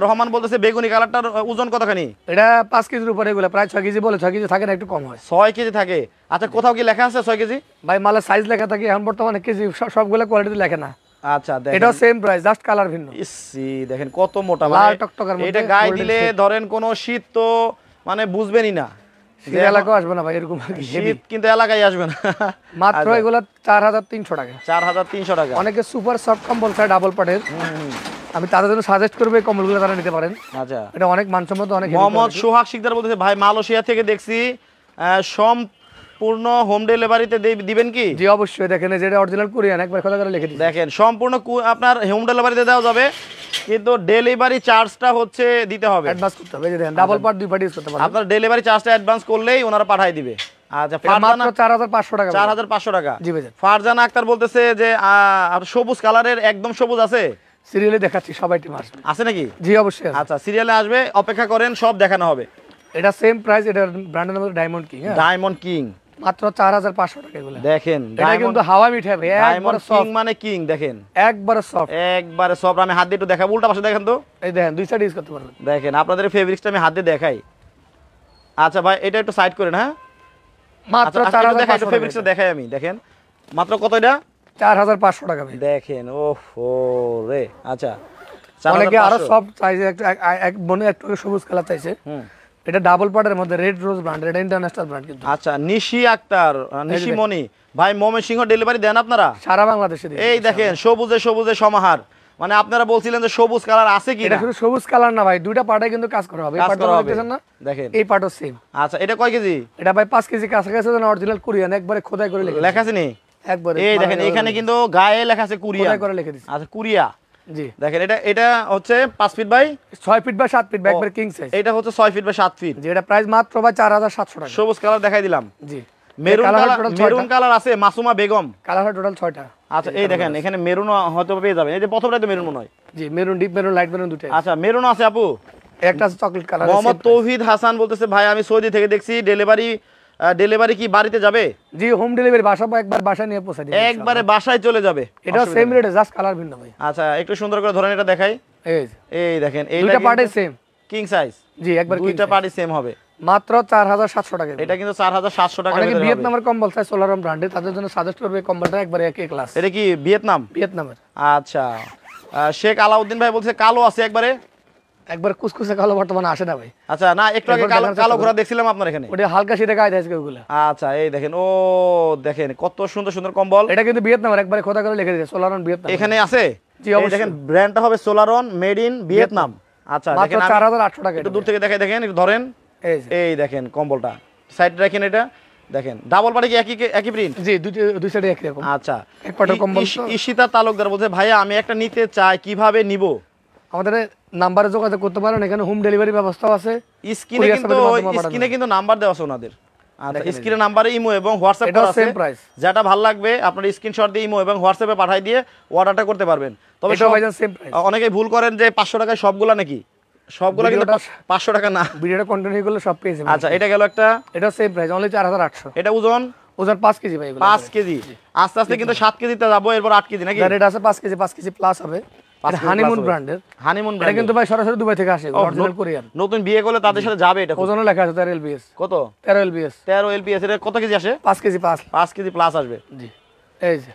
রহমান বলতেছে বেগুনি কালারটার ওজন কতখানি? এটা 5 কেজির উপরে এগুলো, প্রায় 6 কেজি বলে, 6 কেজি থাকে না, একটু কম হয়। 6 কেজি থাকে? আচ্ছা কোথাও কি লেখা আছে 6 কেজি? ভাই মালের সাইজ লেখা থাকে, এখন বর্তমানে কেজি সবগুলো কোয়ালিটি লেখে না। আচ্ছা দেখেন এটাও সেম প্রাইস, জাস্ট কালার ভিন্ন। ইসি দেখেন কত মোটা লাল ভাই, টকটকার মধ্যে এটা গায়ে golden দিলে shade। ধরেন কোন শীত তো মানে বুঝবেনই না, শীত এলাকাও আসবে না ভাই এরকম আর কি, heavy। শীত কিন্তু এলাকায় আসবে না। মাত্র এগুলো 4300 টাকা। 4300 টাকা। অনেকে সুপার সফট কম্বল চায় ডাবল পাটের, আমি তাদের জন্য সাজেস্ট করবো এই কম্বলগুলো তারা নিতে পারেন। আচ্ছা এটা অনেক মানসম্মত, অনেক heavy মোহাম্মদ quality। সোহাগ শিকদার বলতেছে ভাই মালয়েশিয়া থেকে দেখছি, সম্পূর্ণ হোম ডেলিভারিতে দিবেন কি? জি অবশ্যই, দেখেন এই যে এটা অরিজিনাল কোরিয়ান, একবার কথা করে লিখে দিচ্ছি। দেখেন সম্পূর্ণ আপনার হোম ডেলিভারিতে দেওয়া যাবে, কিন্তু ডেলিভারি চার্জটা হচ্ছে দিতে হবে, অ্যাডভান্স করতে হবে। এই যে দেখেন ডাবল পার্ট দুই পার্ট ইউজ করতে পারবেন, আপনার ডেলিভারি চার্জটা অ্যাডভান্স করলেই ওনারা পাঠিয়ে দিবে। আচ্ছা এটা মাত্র 4500 টাকা। 4500 টাকা। জি ভাই। ফারজানা আক্তার বলতেছে যে সবুজ কালারের একদম সবুজ আছে? সিরিয়ালে দেখাচ্ছি, সবাই টিম আসবে। আছে নাকি? জি অবশ্যই আছে। আচ্ছা সিরিয়ালে আসবে, অপেক্ষা করেন, সব দেখানো হবে। এটা সেম প্রাইস, এটা ব্র্যান্ডের নাম ডায়মন্ড কিং। হ্যাঁ ডায়মন্ড কিং মাত্র 4500 টাকা এগুলো। দেখেন এটা কিন্তু হাওয়া মিঠা ভাই, একবার ডায়মন্ড কিং সফট, মানে কিং, দেখেন একবার সফট, একবারে সব। আমি হাত দিয়ে একটু দেখাবো, উল্টা পাশে দেখেন তো, এই দেখেন দুই সাইড ইউজ করতে পারবেন। দেখেন আপনাদের ফেব্রিক্সটা আমি হাত দিয়ে দেখাই। আচ্ছা ভাই এটা একটু সাইড করেন, হ্যাঁ মাত্র আচ্ছা, একটু দেখাই, একটু 4500 ফেব্রিক্সটা দেখাই আমি। দেখেন মাত্র কত এটা? 4500 টাকা ভাই। দেখেন ওহো রে। আচ্ছা অনেকে আরো 4500 সফট চাইছে, এক মনে একটু সবুজ কালার চাইছে। এটা ডাবল পার্টের মধ্যে রেড রোজ ব্র্যান্ড, এটা ইন্টারন্যাশনাল ব্র্যান্ড কিন্তু। আচ্ছা নিশি আক্তার, নিশিমণি ভাই ময়মনসিংহ ডেলিভারি দেন আপনারা? সারা বাংলাদেশে দিই। এই দেখেন সবুজে সবুজে সমাহার, মানে আপনারা বলছিলেন যে সবুজ কালার আছে কি এটা না? শুধু সবুজ কালার না ভাই, দুইটা পার্টে কিন্তু কাজ করা হবে। এই কাজ পার্টটা করা হবে। দেখতেছেন না, দেখেন এই পার্টও সেম। আচ্ছা এটা কয় কেজি? এটা ভাই 5 কেজি কাছাকাছি, অরিজিনাল কোরিয়ান, একবারে খোদাই করে লিখে লেখা আছে নি? একবারে এই দেখেন এখানে কিন্তু গায়ে লেখা আছে কোরিয়া, খোদাই করে লিখে দিছি। আচ্ছা কোরিয়া। জি দেখেন এটা হচ্ছে 5 feet by 6 feet by 7 feet by, একবারে কিং সাইজ। এটা হচ্ছে 6 ফিট বাই 7 ফিট। যে এটা প্রাইস মাত্র ভাই 4700 টাকা। সবুজ কালার দেখাই দিলাম। জি maroon colour colour, total maroon colour আছে মাসুমা বেগম। কালার হয় টোটাল 6টা। আচ্ছা এই দেখেন এখানে মেরুন হয়তো পেয়ে যাবেন, এই যে প্রথমটাই তো মেরুন মনে হয়। জি maroon, deep maroon, light maroon দুটোই। আচ্ছা মেরুন আছে আপু। একটা আছে চকলেট কালার। মোহাম্মদ তৌহিদ হাসান বলতেছে ভাই আমি সৌদি থেকে দেখছি, ডেলিভারি কি বাড়িতে যাবে? জি হোম ডেলিভারি, একবার বাসা নিয়ে পৌঁছে দিই একবারে বাসায় চলে যাবে। এটা সেম রেটে, জাস্ট কালার ভিন্ন ভাই। আচ্ছা একটু সুন্দর করে ধরেন, এটা দেখাই। এই এই দেখেন এই দুইটা পার্টে সেম কিং সাইজ। জি একবার দুইটা পার্টি সেম হবে। মাত্র 4700 টাকা। এটা কিন্তু 4700 টাকা। অনেকে ভিয়েতনামের কম্বল চাই সোলারম ব্র্যান্ডে, তাদের জন্য সাজেস্ট করবে এই কম্বলটা, একবারে একই ক্লাস। এটা কি ভিয়েতনাম? ভিয়েতনামের। আচ্ছা শেখ আলাউদ্দিন ভাই বলছে কালো আছে একবারে, একবার কুচকুচে কালো বর্তমানে আসে না ভাই। আচ্ছা না একটু আগে কালো ঘোড়া দেখছিলাম আপনার এখানে, ওটা হালকা শীতে গায়ে দেয় ওগুলো। আচ্ছা এই দেখেন ও দেখেন কত সুন্দর সুন্দর কম্বল। এটা কিন্তু ভিয়েতনামের, একবারে খোদা করে লিখে দিয়েছে সোলারন ভিয়েতনাম। এখানে আছে? জি এই অবশ্যই। দেখেন ব্র্যান্ডটা হবে সোলারন, মেড ইন ভিয়েতনাম। আচ্ছা মাত্র দেখেন 4800 টাকা। একটু দূর থেকে দেখাই, দেখেন একটু ধরেন। এই যে এই দেখেন কম্বলটা সাইড রাখেন, এটা দেখেন ডাবল পার্টি কি একই প্রিন্ট? জি দুই সাইডে একই রকম। আচ্ছা এক পাটের কম্বল। ঈশিতা তালুকদার বলছে ভাইয়া আমি একটা নিতে চাই, কিভাবে নিব? আমাদের নাম্বারে যোগাযোগ করতে পারেন, এখানে হোম ডেলিভারি ব্যবস্থাও আছে। স্ক্রিনে কিন্তু নাম্বার দেওয়া আছে ওনাদের। আচ্ছা, স্ক্রিনে নাম্বারে ইমো এবং হোয়াটসঅ্যাপ করা আছে, যেটা ভালো লাগবে আপনার স্ক্রিনশট দিয়ে ইমো এবং হোয়াটসঅ্যাপে পাঠিয়ে দিয়ে অর্ডারটা করতে পারবেন। তবে অনেকেই ভুল করেন যে 500 টাকায় সবগুলা নাকি, সবগুলা কিন্তু 500 টাকা না, ভিডিওটা কন্টিনিউ করলে সব পেয়ে যাবেন। আচ্ছা, এটা গেল একটা, এটা সেম প্রাইস অনলি 4800। এটা ওজন 5 কেজি ভাই, এগুলো 5 কেজি। আস্তে আস্তে কিন্তু 7 কেজিতে যাবো, এরপর 8 কেজি নাকি, এটা আছে 5 কেজি প্লাস হবে। হানিমুন ব্র্যান্ডের, হানিমুন এটা কিন্তু ভাই সরাসরি দুবাই থেকে আসে, অরিজিনাল কোরিয়ান। নতুন বিয়ে করলে তাদের সাথে যাবে এটা। ওজনও লেখা আছে 13 lbs। কত? 13 lbs। 13 lbs। এটা কত কেজি আসে? 5 কেজি 5 কেজি প্লাস আসবে। জি, এই যে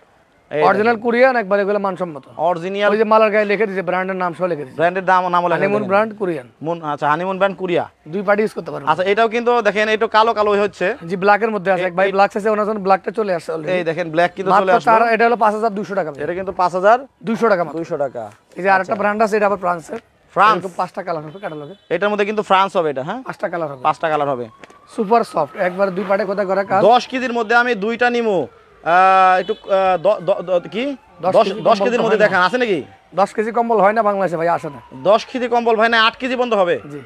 অরিজিনাল কোরিয়ান, একবার এগুলো মানসম্মত অরিজিনাল। ওই যে মালার গায়ে লিখে দিয়েছে, ব্র্যান্ডের নাম সহ লিখে দিয়েছে, ব্র্যান্ডের নাম লেখা, হানিমুন ব্র্যান্ড কোরিয়ান। আচ্ছা, হানিমুন ব্র্যান্ড কোরিয়া, দুই পার্টি ইউজ করতে পারবেন। আচ্ছা, এটাও কিন্তু দেখেন একটু কালো কালো হচ্ছে, জি ব্ল্যাকের মধ্যে আছে, ভাই ব্ল্যাক আছে, ওনার জন্য ব্ল্যাকটা চলে আসছে অলরেডি। এই দেখেন ব্ল্যাক কিন্তু চলে আসছে। এটা হলো 5200 টাকা। এটা কিন্তু 5200 টাকা, 200 টাকা। এই যে আচ্ছা। আরেকটা ব্র্যান্ড আছে, এটা আবার ফ্রান্সের, ফ্রান্স। 5টা কালার হবে ক্যাটালগে, এটার মধ্যে কিন্তু ফ্রান্স হবে এটা, হ্যাঁ 5টা কালার হবে, 5টা কালার হবে, সুপার সফট, একবার দুই পার্টে কোথায় করা কাজ। 10 কেজির মধ্যে আমি দুইটা নিমু, একটু কি 10 কেজির মধ্যে দেখান আছে নাকি? 10 কেজি কম্বল হয় না বাংলাদেশে ভাই, আসে না। 10 কেজি কম্বল ভাই না, 8 কেজি বন্ধ হবে। জি,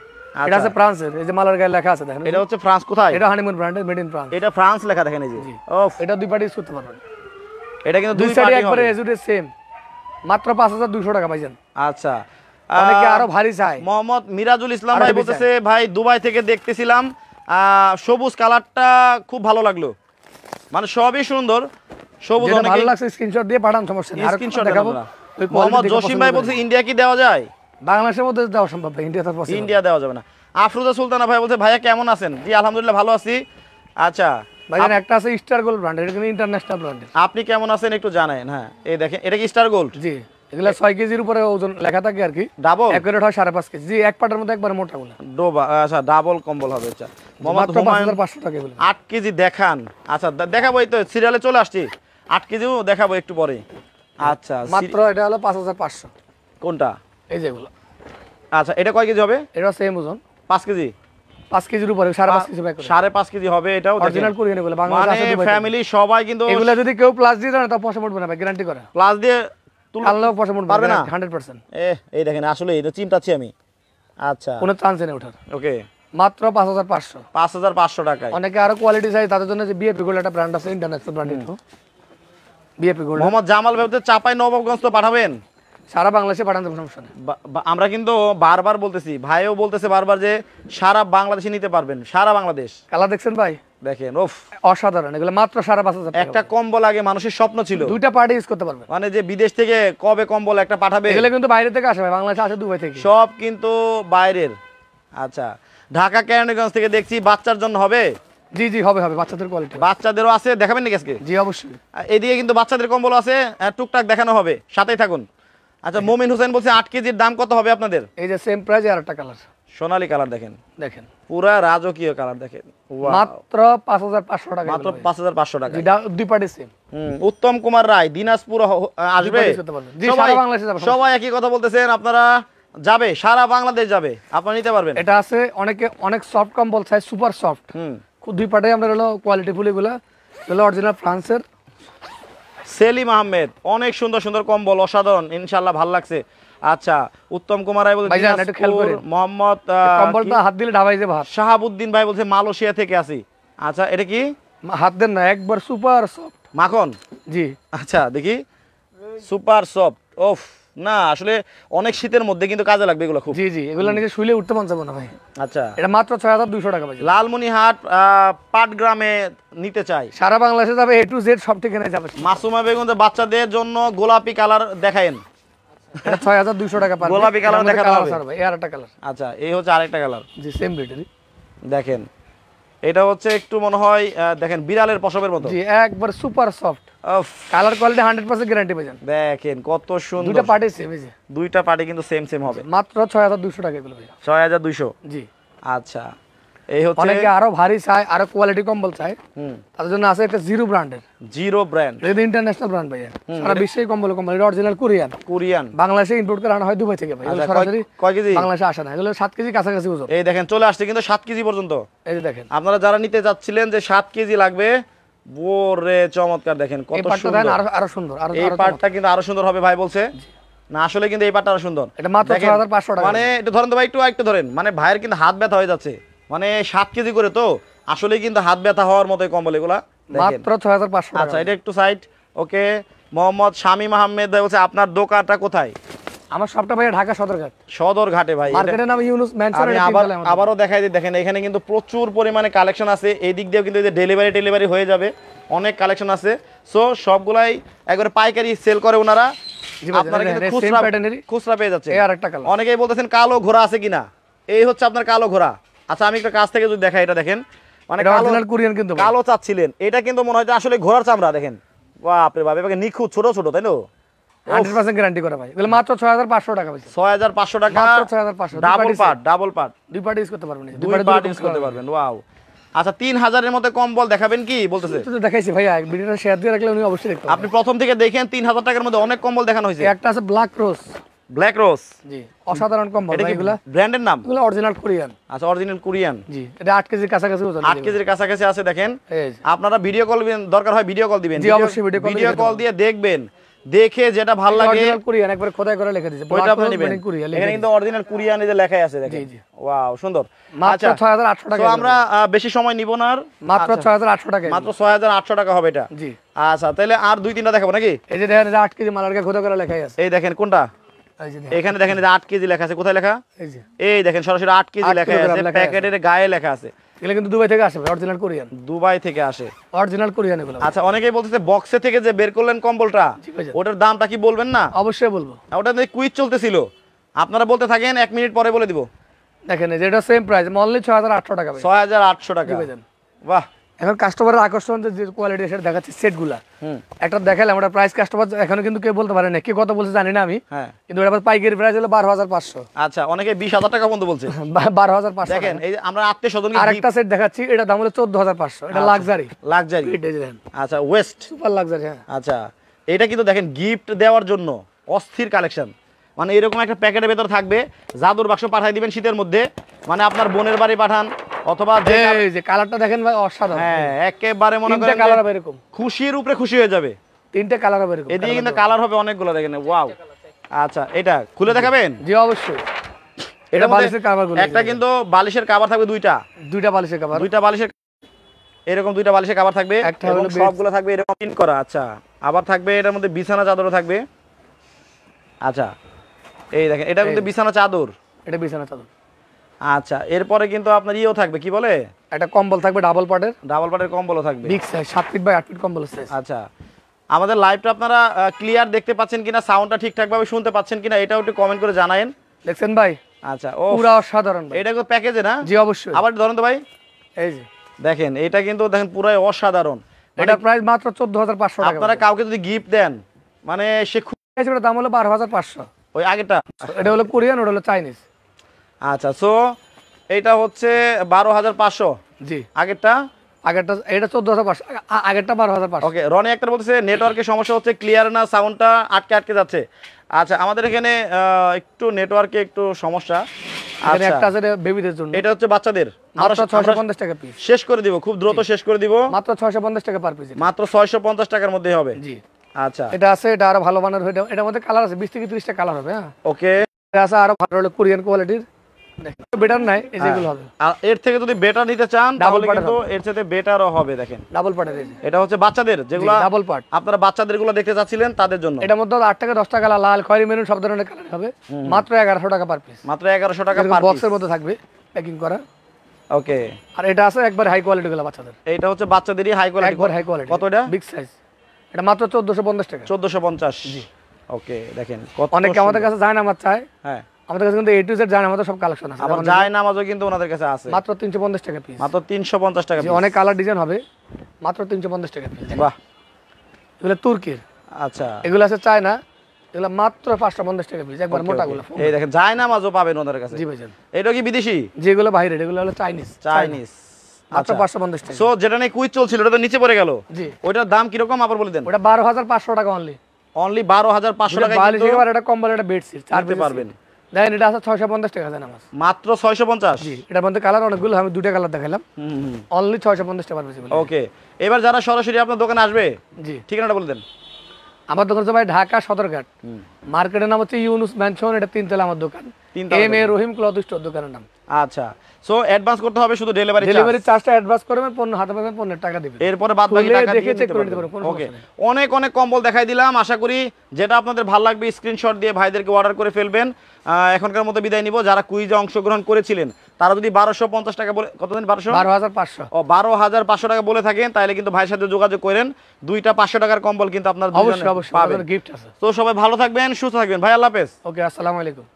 এটা আছে ফ্রান্সের, এই যে মালার গায়ে লেখা আছে দেখেন, এটা হচ্ছে ফ্রান্স। কোথায়? এটা হানিমুন ব্র্যান্ডের, মেড ইন ফ্রান্স। এটা ফ্রান্স লেখা দেখেন, এই যে ওফ, এটা দুই পার্টি ইউজ করতে পারবেন। এটা কিন্তু দুই দুই সাইডে পার্টি একবারে হবে। এজুডে সেম, মাত্র 5200 টাকা ভাইজান। আচ্ছা, অনেকে আরো ভারী চায়। মোহাম্মদ মিরাজুল ইসলাম ভাই বলতেছে, ভাই দুবাই থেকে দেখতেছিলাম, সবুজ কালারটা খুব ভালো লাগলো, মানে সবই সুন্দর সবুজ, অনেক ভালো লাগছে, স্ক্রিনশট দিয়ে পাঠান, সমস্যা নেই, স্ক্রিনশট দেখাবো। মোহাম্মদ জসিম ভাই বলছে, ইন্ডিয়া কি দেওয়া যায়? বাংলাদেশের মধ্যে দেওয়া সম্ভব ভাই, ইন্ডিয়া তো পসিবল, ইন্ডিয়া দেওয়া যাবে না। আফরোজা সুলতানা ভাই বলছে, ভাইয়া কেমন আছেন? জি আলহামদুলিল্লাহ ভালো আছি। আচ্ছা ভাইজান, একটা আছে স্টার গোল্ড ব্র্যান্ড, এটা কিন্তু ইন্টারন্যাশনাল ব্র্যান্ড। আপনি কেমন আছেন একটু জানেন? হ্যাঁ, এই দেখেন, এটা কি স্টার গোল্ড? জি, এগুলা 6 কেজির উপরে ওজন লেখা থাকে আর কি, ডাবল অ্যাকুরেট হয় 5.5 কেজি। জি, এক পাটার মধ্যে একবার মোটা গুলো ডোবা, আচ্ছা ডাবল কম্বল হবে। আচ্ছা, মোহাম্মদ হুমায়ুন 5500 টাকা এগুলো। 8 কেজি দেখান। আচ্ছা দেখাবো, এই তো সিরিয়ালে চলে আসছি, 8 কেজিও দেখাবো একটু পরে। আচ্ছা, মাত্র এটা হলো 5500। কোনটা? এই যেগুলো। আচ্ছা, এটা কয় কেজি হবে? এটা সেম ওজন 5 কেজি, 5 কেজির উপরে 5.5 কেজি ব্যাক করে, 5.5 কেজি হবে। এটাও অরিজিনাল কোরিয়ান এগুলো, বাংলাদেশে আছে দুবাই। ফ্যামিলি সবাই কিন্তু এগুলা যদি কেউ প্লাস দিয়ে দেন তাও পয়সা পড়বে না ভাই, গ্যারান্টি করে। প্লাস দিয়ে আল্লাহ পয়সা পড়বে পারবে না 100%। এই দেখেন, আসলে এটা চিন্তাচ্ছি আমি। আচ্ছা, কোনো চান্স নেই ওঠার। ওকে, মাত্র 5500। 5500 টাকায়। অনেকে আরো কোয়ালিটি চাই, তাদের জন্য যে বিএপি গোল্ড একটা ব্র্যান্ড আছে, ইন্টারন্যাশনাল ব্র্যান্ড। এটা বিএপি গোল্ড। মোহাম্মদ জামাল ভাই বলতে, চাপাই নবাবগঞ্জ তো পাঠাবেন? সারা বাংলাদেশে পাঠান দেব, সমস্যা নেই। আমরা কিন্তু বারবার বলতেছি, ভাইও বলতেছে বারবার যে সারা বাংলাদেশে নিতে পারবেন, সারা বাংলাদেশ। কালার দেখছেন ভাই, দেখেন ওফ, অসাধারণ এগুলো, মাত্র 5500 টাকা। একটা কম্বল আগে মানুষের স্বপ্ন ছিল, দুইটা পার্টি ইউজ করতে পারবেন, মানে যে বিদেশ থেকে কবে কম্বল একটা পাঠাবে। এগুলো কিন্তু বাইরে থেকে আসে ভাই, বাংলাদেশে আসে দুবাই থেকে, সব কিন্তু বাইরের। আচ্ছা, ঢাকা কেরানীগঞ্জ থেকে দেখছি, বাচ্চার জন্য হবে? জি জি, হবে হবে, বাচ্চাদের কোয়ালিটি, বাচ্চাদেরও আছে, দেখাবেন নাকি আজকে? জি অবশ্যই। এদিকে কিন্তু বাচ্চাদের কম্বল আছে, টুকটাক দেখানো হবে, সাথেই থাকুন। আচ্ছা, মোমিন হোসেন বলছে 8 কেজির দাম কত হবে আপনাদের? এই যে সেম প্রাইস, আর একটা কালার, সোনালী কালার দেখেন, দেখেন পুরা রাজকীয় কালার দেখেন, মাত্র 5500 টাকা, মাত্র 5500 টাকা। দুই পার্টি সেম। উত্তম কুমার রায় দিনাজপুর আসবে, জি সারা বাংলাদেশে যাবে, সবাই একই কথা বলতেছেন, আপনারা যাবে, সারা বাংলাদেশ যাবে, আপনারা নিতে পারবেন। এটা আছে অনেকে অনেক সফট কম্বল চাই, সুপার সফট, দুই পার্টে আমরা হলো কোয়ালিটি ফুল, এগুলো হলো অরিজিনাল ফ্রান্সের। সেলিম আহমেদ, অনেক সুন্দর সুন্দর কম্বল, অসাধারণ, ইনশাআল্লাহ ভালো লাগছে। আচ্ছা, উত্তম কুমার রায় বলছে মোহাম্মদ, কম্বলটা হাত দিলে ঢাবাই যাবে হাত। শাহাবুদ্দিন ভাই বলছে মালয়েশিয়া থেকে আসি। আচ্ছা, এটা কি? হাত দেন না, একবার সুপার সফট মাখন। জি, আচ্ছা দেখি, সুপার সফট। ওফ, না আসলে অনেক শীতের মধ্যে কিন্তু কাজে লাগবে এগুলো খুব। জি জি, এগুলো নিজে শুইলে উঠতে মন যাবে না ভাই। আচ্ছা, এটা মাত্র 6200 টাকা ভাই। লালমনিরহাট পাটগ্রামে নিতে চাই, সারা বাংলাদেশে যাবে, A to Z সব ঠিকানা যাবে। মাসুমা বেগম বাচ্চাদের জন্য গোলাপি কালার দেখায়েন, এটা 6200 টাকা পার, গোলাপি কালার দেখাতে হবে ভাই, এই আরেকটা কালার। আচ্ছা, এই হচ্ছে আরেকটা কালার, জি সেম রেটেরই দেখেন, এটা হচ্ছে একটু মনে হয় দেখেন বিড়ালের পশমের মতো। জি, একবার super soft, colour quality 100% guarantee পাবেন। দেখেন কত সুন্দর, দুইটা পার্টি সেম, এই যে দুইটা পার্টি কিন্তু সেম সেম হবে, মাত্র 6200 টাকা এগুলো ভাই। 6200। জি, আচ্ছা, এই হচ্ছে অনেকে আরো ভারী চাই, আরো কোয়ালিটি কম্বল চাই, তাদের জন্য আছে একটা জিরো ব্র্যান্ডের, জিরো ব্র্যান্ড, এটা ইন্টারন্যাশনাল ব্র্যান্ড ভাই, সারা বিশ্বে কম্বল কম্বল, এটা অরিজিনাল কোরিয়ান, কোরিয়ান, বাংলাদেশে ইম্পোর্ট করে আনা হয় দুবাই থেকে ভাই। এগুলো সরাসরি কয় কেজি? বাংলাদেশে আসে না, এগুলো 7 কেজি কাছাকাছি ওজন। এই দেখেন চলে আসছে কিন্তু 7 কেজি পর্যন্ত। এই যে দেখেন, আপনারা যারা নিতে যাচ্ছিলেন যে 7 কেজি লাগবে, বোরে চমৎকার, দেখেন কত সুন্দর, আরো সুন্দর, এই পার্টটা কিন্তু আরো সুন্দর হবে ভাই বলছে। না আসলে কিন্তু এই পাটটা আরো সুন্দর। এটা মাত্র দেখেন, 6500 টাকা। মানে একটু ধরেন তো ভাই, একটু ধরেন, মানে ভাইয়ের কিন্তু হাত ব্যথা হয়ে যাচ্ছে, মানে 7 কেজি করে তো আসলে কিন্তু হাত ব্যথা হওয়ার মতোই কম্বল এগুলা দেখেন। মাত্র 6500 টাকা। আচ্ছা এটা একটু সাইড। ওকে, মোহাম্মদ শামীম আহমেদ ভাই বলছে আপনার দোকানটা কোথায়? আমার সবটা ভাই ঢাকা সদরঘাট। সদরঘাটে ভাই। মার্কেটের নাম ইউনুস ম্যানশন। আমি আবারও দেখাই দিই, দেখেন এখানে কিন্তু প্রচুর পরিমাণে কালেকশন আছে, এই দিক দিয়েও কিন্তু এই যে ডেলিভারি হয়ে যাবে, অনেক কালেকশন আছে। সো সবগুলাই একবারে পাইকারি সেল করে ওনারা, আপনারা কিন্তু খুচরা পেয়ে যাচ্ছে। অনেকেই বলতেছেন কালো ঘোড়া আছে কিনা, এই হচ্ছে আপনার কালো ঘোড়া। আচ্ছা আমি একটা কাছ থেকে যদি দেখাই, এটা দেখেন, মানে কালো চাচ্ছিলেন, এটা কিন্তু মনে হয় যে আসলে ঘোড়ার চামড়া। দেখেন বাপরে বাপ, এবারে নিখুঁত ছোট ছোট, তাই না? 100% গ্যারান্টি করা ভাই। এগুলো মাত্র 6500 টাকা ভাই। 6500 টাকা মাত্র 6500। ডাবল পার্ট দুই পার্ট ইউজ করতে পারবেন। দুই পার্ট ইউজ করতে পারবেন। ওয়াও। আচ্ছা 3000 এর মধ্যে কম্বল দেখাবেন কি বলতেছে? তো দেখাইছি ভাই, ভিডিওটা শেয়ার দিয়ে রাখলে উনি অবশ্যই দেখতে পাবেন। আপনি প্রথম থেকে দেখেন 3000 টাকার মধ্যে অনেক কম্বল দেখানো হয়েছে। একটা আছে ব্ল্যাক রোজ। ব্ল্যাক রোজ, জি অসাধারণ কম্বল ভাই। এগুলা ব্র্যান্ডের নাম? এগুলো অরিজিনাল কোরিয়ান। আচ্ছা অরিজিনাল কোরিয়ান। জি এটা 8 কেজির কাছাকাছি ওজন। 8 কেজির কাছাকাছি আছে। দেখেন আপনারা ভিডিও কল দরকার হয় ভিডিও কল দিবেন। জি অবশ্যই ভিডিও কল দিয়ে দেখবেন, দেখে যেটা ভালো লাগে অরিজিনাল কোরিয়ান একবার খোদাই করে লিখে দিয়েছে, ওইটা আপনি নেবেন। এখানে কিন্তু অরিজিনাল কোরিয়ান এই যে লেখাই আছে দেখেন। ওয়াও সুন্দর। মাত্র 6800 টাকা। তো আমরা বেশি সময় নিব না, মাত্র 6800 টাকা। মাত্র 6800 টাকা হবে এটা। জি আচ্ছা তাহলে আর দুই তিনটা দেখাবো নাকি? এই যে দেখেন, এটা 8 কেজি মালারকে খোদাই করে লেখাই আছে। এই দেখেন কোনটা? এখানে দেখেন এই যে 8 কেজি লেখা আছে। কোথায় লেখা? এই দেখেন সরাসরি 8 কেজি লেখা আছে, প্যাকেটের গায়ে লেখা আছে। এগুলো কিন্তু দুবাই থেকে আসে, অরিজিনাল কোরিয়ান। দুবাই থেকে আসে অরিজিনাল কোরিয়ান এগুলো। আচ্ছা অনেকেই বলতেছে বক্সে থেকে যে বের করলেন কম্বলটা, ওটার দামটা কি বলবেন না? অবশ্যই বলবো। ওটা কুইজ চলতেছিল, আপনারা বলতে থাকেন, 1 মিনিট পরে বলে দিব। দেখেন এই যে এটা সেম প্রাইস, অনলি 6800 টাকা। 6800 টাকা। বাহ। এখন কাস্টমারের আকর্ষণ যে কোয়ালিটি সেটা দেখাচ্ছি সেটগুলা। একটা দেখালাম, ওটা প্রাইস কাস্টমার এখনো কিন্তু কেউ বলতে পারে না, কি কত বলছে জানি না আমি, কিন্তু এটা পাইকারি প্রাইস হলো 12500। আচ্ছা অনেকে 20000 টাকা পর্যন্ত বলছে। 12500। দেখেন এই আমরা আত্মীয় স্বজন আরেকটা সেট দেখাচ্ছি, এটা দাম হলো 14500। এটা লাক্সারি। আচ্ছা ওয়েস্ট সুপার লাক্সারি। হ্যাঁ আচ্ছা এটা কিন্তু দেখেন গিফট দেওয়ার জন্য অস্থির কালেকশন, মানে এরকম একটা প্যাকেটের ভেতর থাকবে, জাদুর বাক্স পাঠিয়ে দিবেন শীতের মধ্যে, মানে আপনার বোনের বাড়ি পাঠান অথবা এই যে কালারটা দেখেন ভাই অসাধারণ। হ্যাঁ একেবারে মনে করেন কালার হবে এরকম, খুশির উপরে খুশি হয়ে যাবে। 3টে কালার হবে এরকম। এদিকে কিন্তু কালার হবে অনেকগুলো, দেখেন ওয়াও। আচ্ছা এটা খুলে দেখাবেন? জি অবশ্যই। এটা বালিশের কভারগুলো, একটা কিন্তু বালিশের কভার থাকবে দুইটা বালিশের কভার, এরকম দুইটা বালিশের কভার থাকবে, এবং সবগুলো থাকবে এরকম প্রিন্ট করা। আচ্ছা আবার থাকবে এটার মধ্যে বিছানা চাদরও থাকবে। আচ্ছা এই দেখেন এটা কিন্তু বিছানা চাদর, এটা বিছানা চাদর। আচ্ছা এরপরে কিন্তু আপনার ইও থাকবে, কি বলে, একটা কম্বল থাকবে ডাবল পার্টের কম্বলও থাকবে, big size 7 feet by 8 feet কম্বল সাইজ। আচ্ছা আমাদের লাইভটা আপনারা ক্লিয়ার দেখতে পাচ্ছেন কিনা, সাউন্ডটা ঠিকঠাক ভাবে শুনতে পাচ্ছেন কিনা, এটাও একটু কমেন্ট করে জানায়েন। দেখছেন ভাই? আচ্ছা ও পুরো অসাধারণ ভাই। এটা কিন্তু প্যাকেজে না? জি অবশ্যই। আবার ধরুন তো ভাই, এই যে দেখেন এটা কিন্তু দেখেন পুরাই অসাধারণ। এটা প্রাইস মাত্র 14500 টাকা। আপনারা কাউকে যদি গিফট দেন, মানে সে এটার দাম হলো 12500। ওই আগেটা এটা হলো কোরিয়ান, ওটা হলো চাইনিজ। আচ্ছা সো এটা হচ্ছে 12500। জি আগেরটা এটা 14500, আগেরটা 12500। ওকে রনি একটা বলতেছে নেটওয়ার্কের সমস্যা হচ্ছে, ক্লিয়ার না, সাউন্ডটা আটকে যাচ্ছে। আচ্ছা আমাদের এখানে একটু নেটওয়ার্কে একটু সমস্যা। আচ্ছা একটা আছে বেবিদের জন্য, এটা হচ্ছে বাচ্চাদের, মাত্র 650 টাকা পিস। শেষ করে দিব, খুব দ্রুত শেষ করে দিব, মাত্র 650 টাকা পার পিস। মাত্র 650 টাকার মধ্যে হবে। জি আচ্ছা এটা আছে, এটা আরো ভালো মানের হবে, এটার মধ্যে কালার আছে 20 থেকে 30টা কালার হবে। হ্যাঁ ওকে এটা আছে আরো ভালো হলো কোরিয়ান কোয়ালিটির, দেখেন বেটার নাই, এই যেগুলো হবে। আর এর থেকে যদি বেটার নিতে চান তাহলে কিন্তু এর সাথে বেটারও হবে। দেখেন ডাবল পার্টের, এটা হচ্ছে বাচ্চাদের, যেগুলো ডাবল পার্ট আপনারা বাচ্চাদেরগুলো দেখতে চাচ্ছিলেন তাদের জন্য। এটার মধ্যে 8 থেকে 10টা কালার, লাল খয়েরি মেরুন সব ধরনের কালার হবে। মাত্র 1100 টাকা পার পিস। মাত্র 1100 টাকা পার পিস, বক্সের মধ্যে থাকবে প্যাকিং করা। ওকে আর এটা আছে একবার হাই কোয়ালিটি গুলো বাচ্চাদের, এটা হচ্ছে বাচ্চাদেরই হাই কোয়ালিটি, একবার হাই কোয়ালিটি। কত এটা? বিগ সাইজ, এটা মাত্র 1450 টাকা। 1450। জি ওকে দেখেন কত অনেকে আমাদের কাছে যায় না, আমার চাই। হ্যাঁ আমাদের কাছে কিন্তু A to Z যায় না, আমাদের সব কালেকশন আছে। আবার যায় নামাজও কিন্তু ওনাদের কাছে আছে, মাত্র 350 টাকা পিস। মাত্র 350 টাকা পিস। অনেক কালার ডিজাইন হবে, মাত্র 350 টাকা পিস। বাহ এগুলো তুর্কির। আচ্ছা এগুলো আছে চায়না, এগুলো মাত্র 550 টাকা পিস, একবার মোটাগুলো। এই দেখেন যায় নামাজও পাবেন ওনাদের কাছে। জি ভাইজান। এটা কি বিদেশি? যেগুলো বাইরে, এগুলো হলো চাইনিজ। মাত্র 550 টাকা। সো যেটা নিয়ে কুইজ চলছিল ওটা তো নিচে পড়ে গেল। জি ওটার দাম কি রকম আবার বলে দেন? ওটা 12500 টাকা অনলি 12500 টাকা কিন্তু এটা কম্বল, এটা বেডশিট চারতে পারবেন। দেখেন এটা আছে 650 টাকা জানা মাছ, মাত্র 650। জি এটার মধ্যে কালার অনেকগুলো, আমি দুটো কালার দেখাইলাম, অনলি 650 টাকা পারবে। ওকে এবার যারা সরাসরি আপনার দোকানে আসবে, জি ঠিকানাটা বলে দেন। আমার দোকান হচ্ছে ভাই ঢাকা সদরঘাট, মার্কেটের নাম হচ্ছে ইউনুস ম্যানশন, এটা 3 তলা আমার দোকান, M A Rahim cloth store দোকানের নাম। আচ্ছা, সো অ্যাডভান্স করতে হবে শুধু ডেলিভারি চার্জটা অ্যাডভান্স করবেন, পণ্য হাতে পাবেন, পণ্যের টাকা দিবেন, এরপরে বাদ বাকি টাকা দেখে চেক করে নিতে পারবেন, কোনো ওকে। সমস্যা নেই। অনেক অনেক কম্বল দেখাই দিলাম, আশা করি যেটা আপনাদের ভালো লাগবে স্ক্রিনশট দিয়ে ভাইদেরকে অর্ডার করে ফেলবেন। এখনকার মতো বিদায় নিব। যারা কুইজে অংশগ্রহণ করেছিলেন তারা যদি 1250 টাকা বলে, কতদিন 12,500 ও 12,500 টাকা বলে থাকেন, তাহলে কিন্তু ভাইয়ের সাথে যোগাযোগ করেন। দুইটা 500 টাকার কম্বল কিন্তু আপনার অবশ্যই অবশ্যই পাবেন। গিফট আছে। তো সবাই ভালো থাকবেন, সুস্থ থাকবেন ভাই, আল্লাহ হাফেজ। ওকে, আসসালামু আলাইকুম।